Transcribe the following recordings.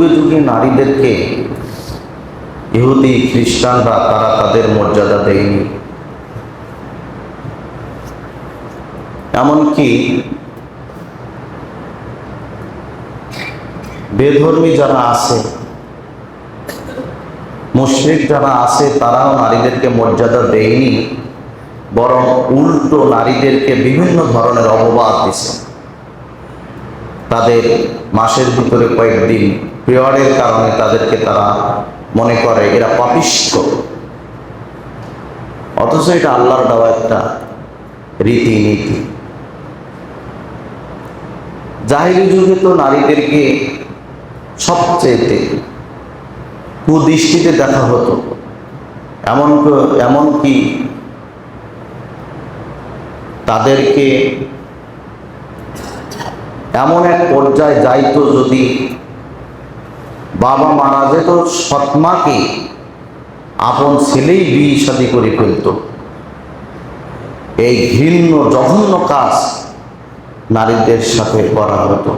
যুগে যুগে নারীদেরকে ইহুদি খ্রিস্টানরা তারা তাদের মর্যাদা দেয়নি। এমনকি বেধর্মী যারা আছে, মুশরিক যারা আছে, তারাও নারীদেরকে মর্যাদা দেয়নি, বরং উল্টো নারীদেরকে বিভিন্ন ধরনের অপবাদ দিছে। তাদের মাসের ভিতরে কয়েকদিন পিরিয়ডের কারণে তাদেরকে তারা মনে করে এরা পাপিষ্ঠ, অথচ এটা আল্লাহর দেওয়া একটা রীতিনীতি। জাহিলি যুগে তো নারীদেরকে সবচেয়ে কুদৃষ্টিতে দেখা হতো, এমনকি তাদেরকে এমন এক পর্যায়ে যাইতো, যদি বাবা মারা যেত সৎমাকে আপন ছেলেই বিয়ে শাদী করে ফেলত। এই ঘৃণ্য জঘন্য কাজ নারীদের সাথে করা হতো,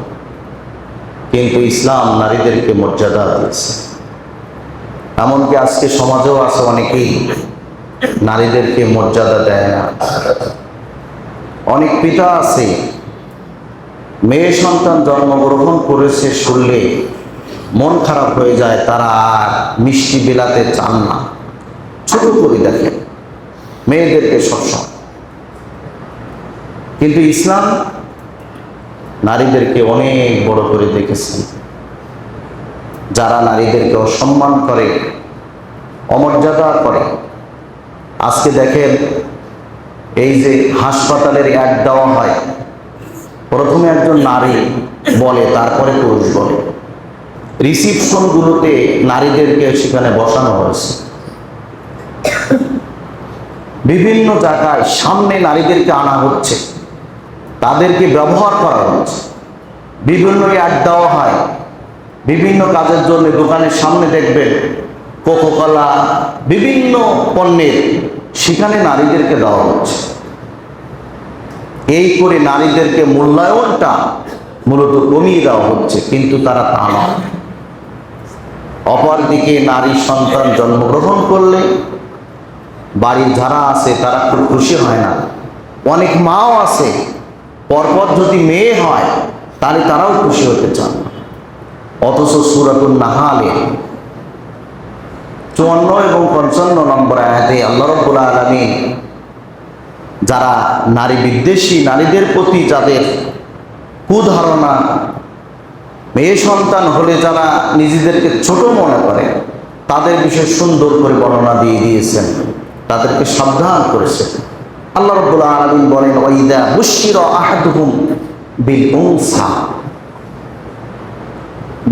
কিন্তু ইসলাম নারীদেরকে মর্যাদা দিয়েছে। এমনকি আজকে সমাজেও আছে অনেকেই নারীদেরকে মর্যাদা দেয় না। অনেক পিতা আছে মেয়ে সন্তান জন্মগ্রহণ করেছে শুনলে মন খারাপ হয়ে যায়, তারা আর মিষ্টি বিলাতে চান না, ছোট করে দেখে মেয়েদেরকে সবসময়। কিন্তু ইসলাম নারীদেরকে অনেক বড় করে দেখেছেন। যারা নারীদেরকে অসম্মান করে, অমর্যাদা করে, আজকে দেখেন এই যে হাসপাতালের অ্যাড দেওয়া হয়, প্রথমে একজন নারী বলে, তারপরে পুরুষ বলে। রিসিপশনগুলোতে নারীদেরকে সেখানে বসানো হয়েছে। বিভিন্ন জায়গায় সামনে নারীদেরকে আনা হচ্ছে, তাদেরকে ব্যবহার করা হচ্ছে। বিভিন্ন অ্যাড দেওয়া হয় বিভিন্ন কাজের জন্য। দোকানের সামনে দেখবেন কোকোকোলা, বিভিন্ন পণ্যের, সেখানে নারীদেরকে দেওয়া হচ্ছে। এই করে নারীদেরকে মূল্যায়নটা মূলত কমিয়ে দেওয়া হচ্ছে, কিন্তু তারা তা নয়। অপরদিকে নারী সন্তান জন্মগ্রহণ করলে বাড়ির যারা আছে তারা খুব খুশি হয় না। অনেক মাও আছে পরপর যদি মেয়ে হয় তাহলে তারাও খুশি হতে চান। অথচ সূরাতুন নাহালে 54 এবং 55 নম্বর আয়াতে আল্লাহ রাব্বুল আলামিন যারা নারী বিদ্বেষী, নারীদের প্রতি যাদের কুধারণা, মেয়ে সন্তান হলে যারা নিজেদেরকে ছোট মনে করে, তাদের বিষয়ে সুন্দর করে বর্ণনা দিয়ে দিয়েছেন, তাদেরকে সাবধান করেছেন। আল্লাহ রাব্বুল আলামিন বলেন, ওয়াইদা বুশিরা আহাদুহুম বিল উনসা,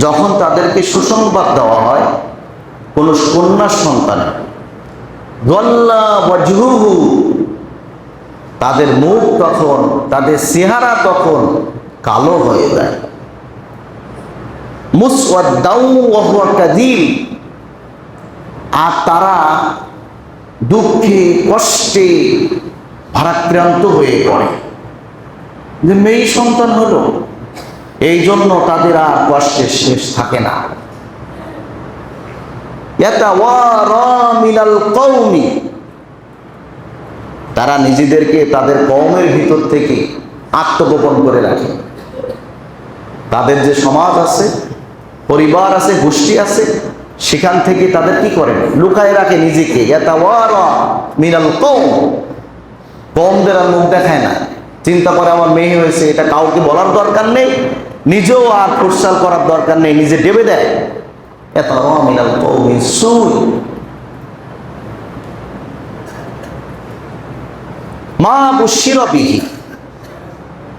যখন তাদেরকে সুসংবাদ দেওয়া হয় কোন কন্যা সন্তানের, গল্লা ওয়াজহুহু, তাদের মুখ তখন, তাদের চেহারা তখন কালো হয়ে যায়। মুসওয়াদ্দাউ ওয়া হুয়া কাযীম, আর তারা দুঃখে কষ্টে ভারাক্রান্ত হয়ে পড়ে যে মেয়ে সন্তান হলো। এই জন্য তাদের আর কষ্টের শেষ থাকে না। ইয়াতাওয়ারা মিনাল কওমি, তারা নিজেদেরকে তাদের কওমের ভিতর থেকে আত্মগোপন করে রাখে। তাদের যে সমাজ আছে, পরিবার আছে, গোষ্ঠী আছে, সেখান থেকে তাদের কি করে, লুকায় রাখে নিজেকে। ইয়াতাওয়ারা মিনাল কওম, কওমদের আর মুখ দেখায় না, চিন্তা করে আমার মেয়ে হয়েছে, এটা কাউকে বলার দরকার নেই, নিজেও আর প্রচার করার দরকার নেই, নিজে ডেবে দেয়। ইয়াতাওয়ারা মিনাল কওমি সূ, মা বুশিরা বিহি,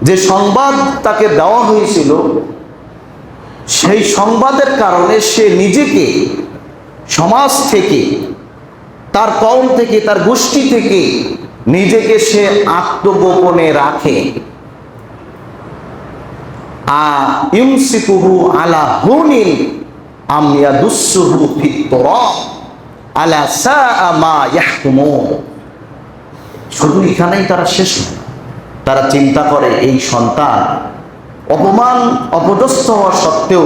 যে সংবাদ তাকে দেওয়া হয়েছিল সেই সংবাদের কারণে সে নিজেকে সমাজ থেকে, তার কওম থেকে, তার গোষ্ঠী থেকে নিজেকে সে আত্মগোপনে রাখে। ইউমসিকুহু আলা হুনিন আম ইয়াদুসসুহু ফিত তুরাব আলা সাআ মা ইয়াহকুমুন। শুধু এখানেই তারা শেষ হয়, তারা চিন্তা করে এই সন্তান অপমান অপদস্থ হওয়া সত্ত্বেও